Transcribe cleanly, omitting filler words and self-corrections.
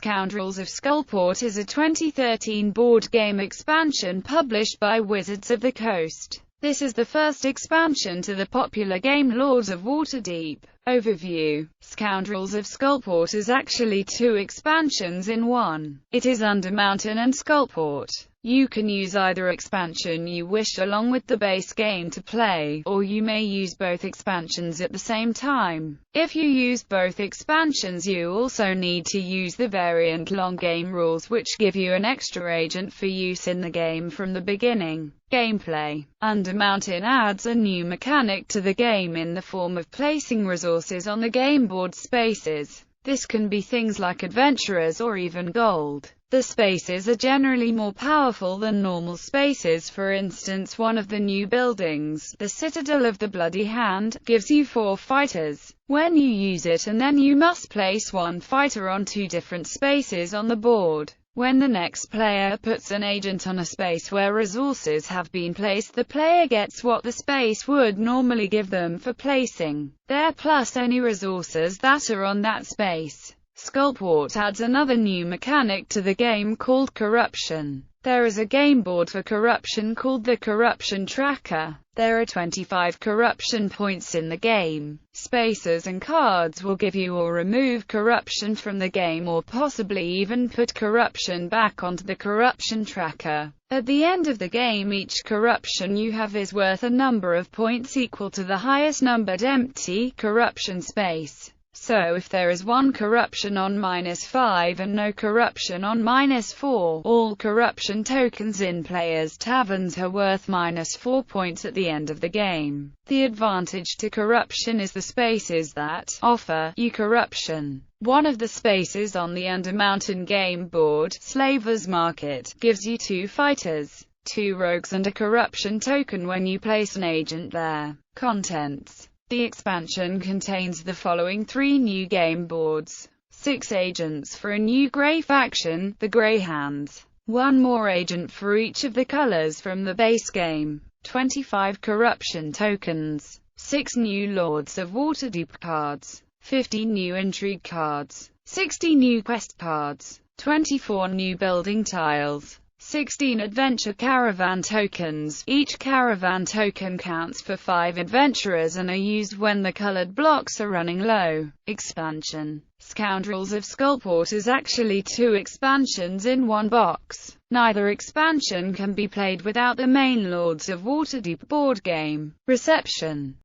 Scoundrels of Skullport is a 2013 board game expansion published by Wizards of the Coast. This is the first expansion to the popular game Lords of Waterdeep. Overview: Scoundrels of Skullport is actually two expansions in one. It is Undermountain and Skullport. You can use either expansion you wish along with the base game to play, or you may use both expansions at the same time. If you use both expansions, you also need to use the variant long game rules, which give you an extra agent for use in the game from the beginning. Gameplay: Undermountain adds a new mechanic to the game in the form of placing resources on the game board spaces. This can be things like adventurers or even gold. The spaces are generally more powerful than normal spaces. For instance, one of the new buildings, the Citadel of the Bloody Hand, gives you 4 fighters when you use it, and then you must place one fighter on 2 different spaces on the board. When the next player puts an agent on a space where resources have been placed, the player gets what the space would normally give them for placing there, plus any resources that are on that space. Skullport adds another new mechanic to the game called Corruption. There is a game board for corruption called the Corruption Tracker. There are 25 corruption points in the game. Spaces and cards will give you or remove corruption from the game, or possibly even put corruption back onto the Corruption Tracker. At the end of the game, each corruption you have is worth a number of points equal to the highest numbered empty corruption space. So if there is 1 corruption on -5 and no corruption on -4, all corruption tokens in players' taverns are worth -4 points at the end of the game. The advantage to corruption is the spaces that offer you corruption. One of the spaces on the Undermountain game board, Slaver's Market, gives you 2 fighters, 2 rogues and a corruption token when you place an agent there. Contents: the expansion contains the following 3 new game boards, 6 agents for a new Grey faction, the Grey Hands, 1 more agent for each of the colors from the base game, 25 corruption tokens, 6 new Lords of Waterdeep cards, 50 new intrigue cards, 60 new quest cards, 24 new building tiles, 16 adventure caravan tokens. Each caravan token counts for 5 adventurers and are used when the colored blocks are running low. Expansion: Scoundrels of Skullport is actually 2 expansions in one box. Neither expansion can be played without the main Lords of Waterdeep board game. Reception: